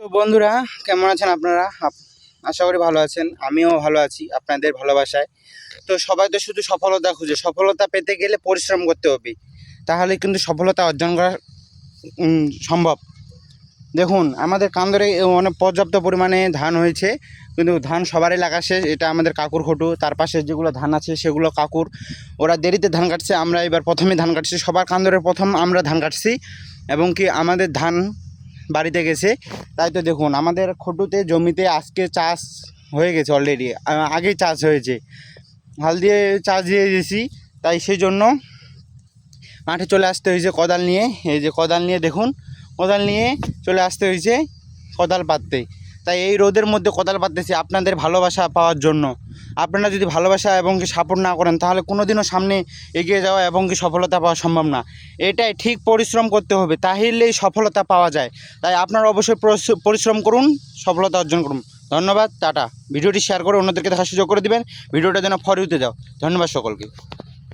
তো বন্ধুরা, কেমন আছেন আপনারা? আশা করি ভালো আছেন। আমিও ভালো আছি আপনাদের ভালোবাসায়। তো সবাই তো শুধু সফলতা খুঁজে, সফলতা পেতে গেলে পরিশ্রম করতে হবে, তাহলে কিন্তু সফলতা অর্জন করা সম্ভব। দেখুন, আমাদের কান্দরে অনেক পর্যাপ্ত পরিমাণে ধান হয়েছে, কিন্তু ধান সবারই লাগা শেষ। এটা আমাদের কাকুর খটু, তার পাশে যেগুলো ধান আছে সেগুলো কাকুর। ওরা দেরিতে ধান কাটছে, আমরা এবার প্রথমে ধান কাটছি। সবার কান্দরের প্রথম আমরা ধান কাটছি, এবং কি আমাদের ধান বাড়িতে গেছে। তাই তো দেখুন, আমাদের খটুতে জমিতে আজকে চাষ হয়ে গেছে অলরেডি, আগেই চাষ হয়েছে, হাল দিয়ে চাষ দিয়ে দিয়েছি। তাই সেই জন্য মাঠে চলে আসতে হয়েছে কোদাল নিয়ে। এই যে কোদাল নিয়ে দেখুন, কোদাল নিয়ে চলে আসতে হয়েছে কোদাল পাততে। তাই এই রোদের মধ্যে কোদাল পাততেছি আপনাদের ভালোবাসা পাওয়ার জন্য। আপনারা যদি ভালোবাসা এবং কি সাপোর্ট না করেন, তাহলে কোনো দিনও সামনে এগিয়ে যাওয়া এবং কি সফলতা পাওয়া সম্ভব না। এটাই ঠিক, পরিশ্রম করতে হবে, তাহলেই সফলতা পাওয়া যায়। তাই আপনারা অবশ্যই পরিশ্রম করুন, সফলতা অর্জন করুন। ধন্যবাদ, টাটা। ভিডিওটি শেয়ার করে অন্যদেরকে দেখার সুযোগ করে দিবেন। ভিডিওটা যেন ফর ইউতে যাও। ধন্যবাদ সকলকে।